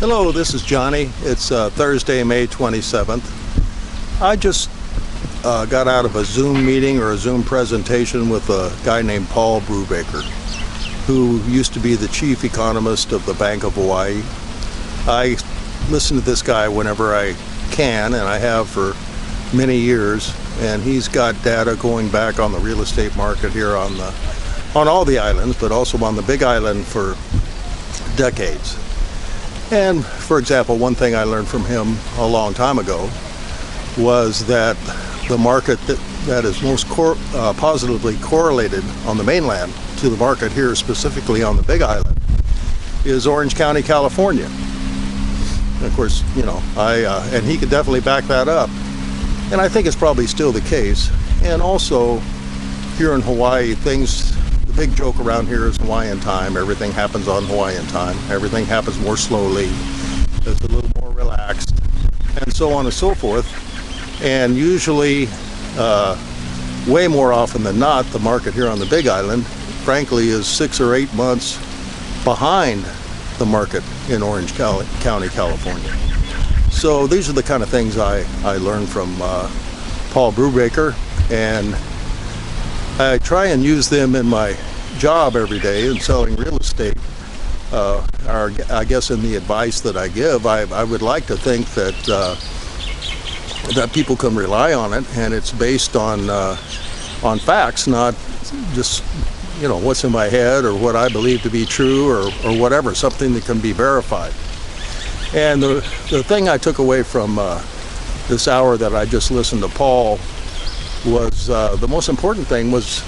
Hello, this is Johnny. It's Thursday, May 27th. I just got out of a Zoom meeting or a Zoom presentation with a guy named Paul Brubaker, who used to be the chief economist of the Bank of Hawaii. I listen to this guy whenever I can, and I have for many years, and he's got data going back on the real estate market here on all the islands, but also on the Big Island for decades. And for example, one thing I learned from him a long time ago was that the market that is most positively correlated on the mainland to the market here, specifically on the Big Island, is Orange County, California. And of course, you know, and he could definitely back that up. And I think it's probably still the case. And also, here in Hawaii, the big joke around here is Hawaiian time. Everything happens on Hawaiian time. Everything happens more slowly. It's a little more relaxed, and so on and so forth. And usually, way more often than not, the market here on the Big Island, frankly, is 6 or 8 months behind the market in Orange County, California. So these are the kind of things I learned from Paul Brubaker, and I try and use them in my job every day in selling real estate. I guess in the advice that I give, I would like to think that that people can rely on it, and it's based on facts, not just, you know, what's in my head or what I believe to be true or whatever, something that can be verified. And the thing I took away from this hour that I just listened to Paul was the most important thing was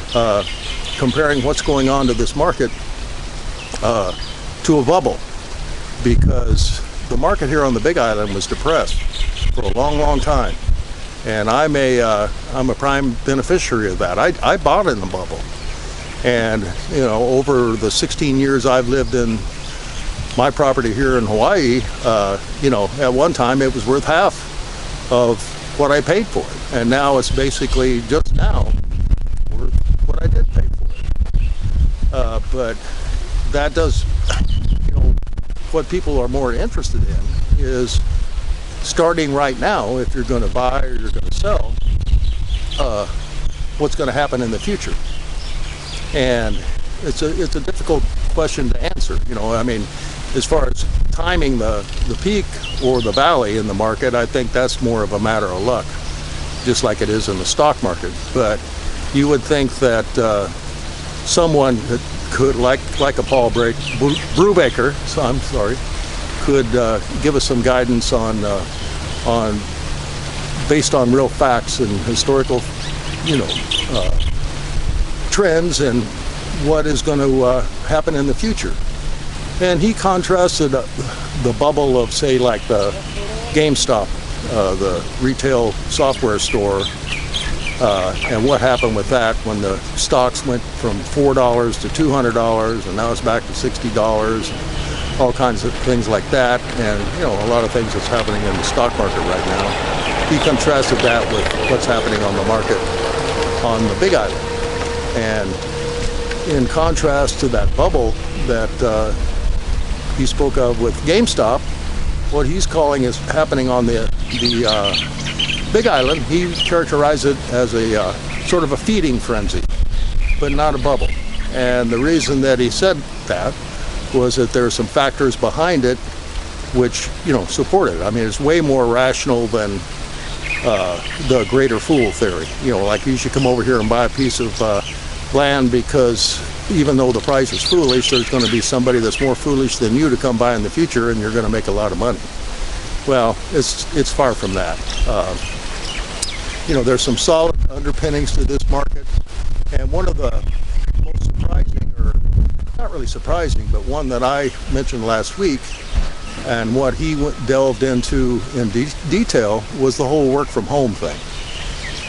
comparing what's going on to this market to a bubble, because the market here on the Big Island was depressed for a long time, and I'm a prime beneficiary of that. I bought in the bubble, and you know, over the 16 years I've lived in my property here in Hawaii, you know, at one time it was worth half of what I paid for it, and now it's basically just now worth what I did pay for it. But that does, you know, what people are more interested in is starting right now, if you're going to buy or you're going to sell, what's going to happen in the future. And it's a difficult question to answer. You know, I mean, as far as timing the peak or the valley in the market, I think that's more of a matter of luck, just like it is in the stock market. But you would think that someone that could, like a Paul Brubaker, so I'm sorry, could give us some guidance on based on real facts and historical, you know, trends and what is going to happen in the future. And he contrasted the bubble of, say, like the GameStop, the retail software store, and what happened with that when the stocks went from $4 to $200, and now it's back to $60, all kinds of things like that, and you know, a lot of things that's happening in the stock market right now. He contrasted that with what's happening on the market on the Big Island, and in contrast to that bubble that he spoke of with GameStop, what he's calling is happening on the Big Island, he characterized it as a sort of a feeding frenzy, but not a bubble. And the reason that he said that was that there are some factors behind it which, you know, support it. I mean, it's way more rational than the greater fool theory. You know, like you should come over here and buy a piece of land because even though the price is foolish, there's going to be somebody that's more foolish than you to come by in the future, and you're going to make a lot of money. Well, it's far from that. You know, there's some solid underpinnings to this market, and one of the most surprising, or not really surprising, but one that I mentioned last week, and what he delved into in detail, was the whole work from home thing.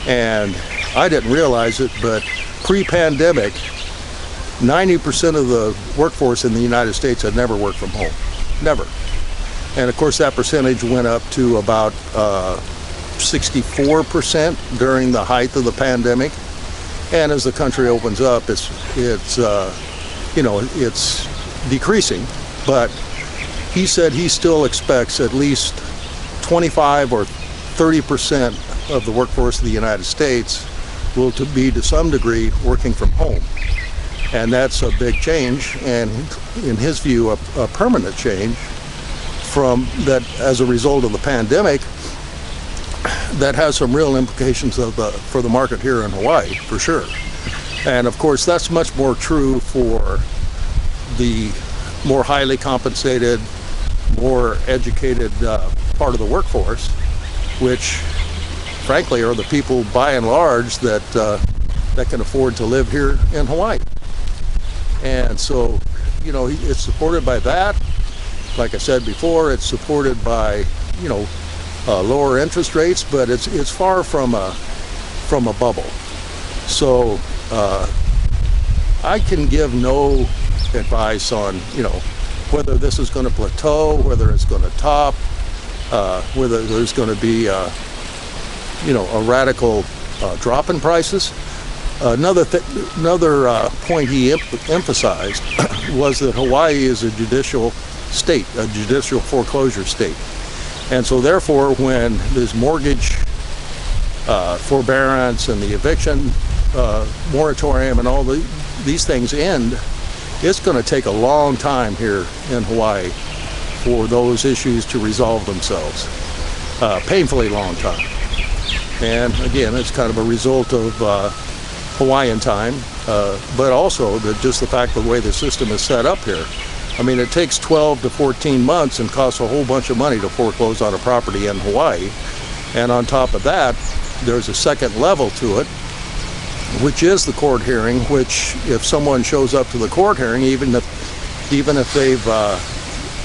And I didn't realize it, but pre-pandemic, 90% of the workforce in the United States had never worked from home. Never. And of course that percentage went up to about 64% during the height of the pandemic. And as the country opens up, it's you know, it's decreasing. But he said he still expects at least 25 or 30% of the workforce of the United States will be to some degree working from home. And that's a big change, and in his view, a permanent change from that as a result of the pandemic that has some real implications for the market here in Hawaii, for sure. And of course, that's much more true for the more highly compensated, more educated part of the workforce, which frankly are the people by and large that can afford to live here in Hawaii. And so, you know, it's supported by that. Like I said before, it's supported by, you know, lower interest rates, but it's far from a bubble. So I can give no advice on, you know, whether this is going to plateau, whether it's going to top, whether there's going to be, you know, a radical drop in prices. Another point he emphasized was that Hawaii is a judicial state, a judicial foreclosure state. And so therefore, when this mortgage forbearance and the eviction moratorium and all these things end, it's going to take a long time here in Hawaii for those issues to resolve themselves. Painfully long time. And again, it's kind of a result of Hawaiian time, but also just the fact of the way the system is set up here. I mean, it takes 12 to 14 months and costs a whole bunch of money to foreclose on a property in Hawaii. And on top of that, there's a second level to it, which is the court hearing, which if someone shows up to the court hearing, even if they've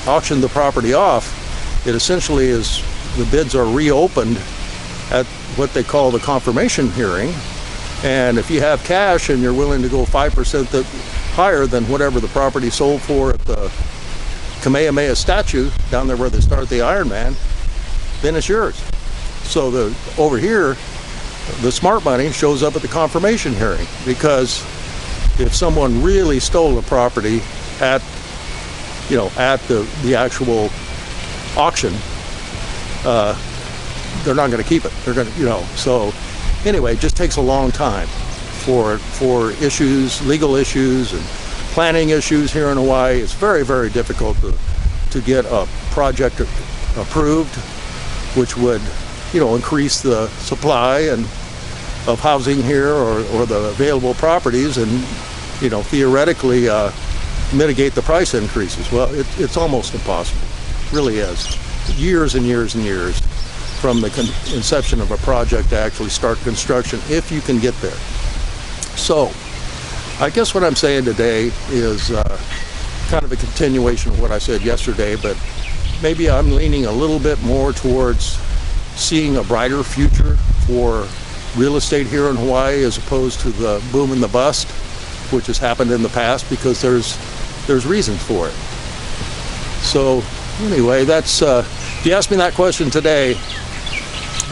auctioned the property off, it essentially is, the bids are reopened at what they call the confirmation hearing. And if you have cash and you're willing to go 5% higher than whatever the property sold for at the Kamehameha statue down there where they start the Iron Man, then it's yours. So over here, the smart money shows up at the confirmation hearing, because if someone really stole a property at, you know, at the actual auction, they're not going to keep it. They're going to, you know, so anyway, it just takes a long time for issues, legal issues and planning issues here in Hawaii. It's very, very difficult to get a project approved, which would, you know, increase the supply and of housing here or the available properties and, you know, theoretically mitigate the price increases. Well, it's almost impossible. It really is. Years and years and years from the inception of a project to actually start construction, if you can get there. So I guess what I'm saying today is kind of a continuation of what I said yesterday, but maybe I'm leaning a little bit more towards seeing a brighter future for real estate here in Hawaii as opposed to the boom and the bust, which has happened in the past, because there's reasons for it. So anyway, that's if you ask me that question today,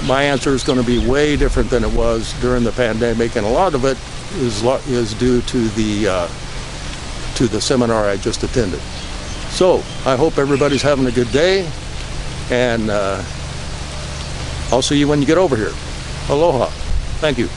my answer is going to be way different than it was during the pandemic, and a lot of it is due to the seminar I just attended. So I hope everybody's having a good day, and I'll see you when you get over here. Aloha. Thank you.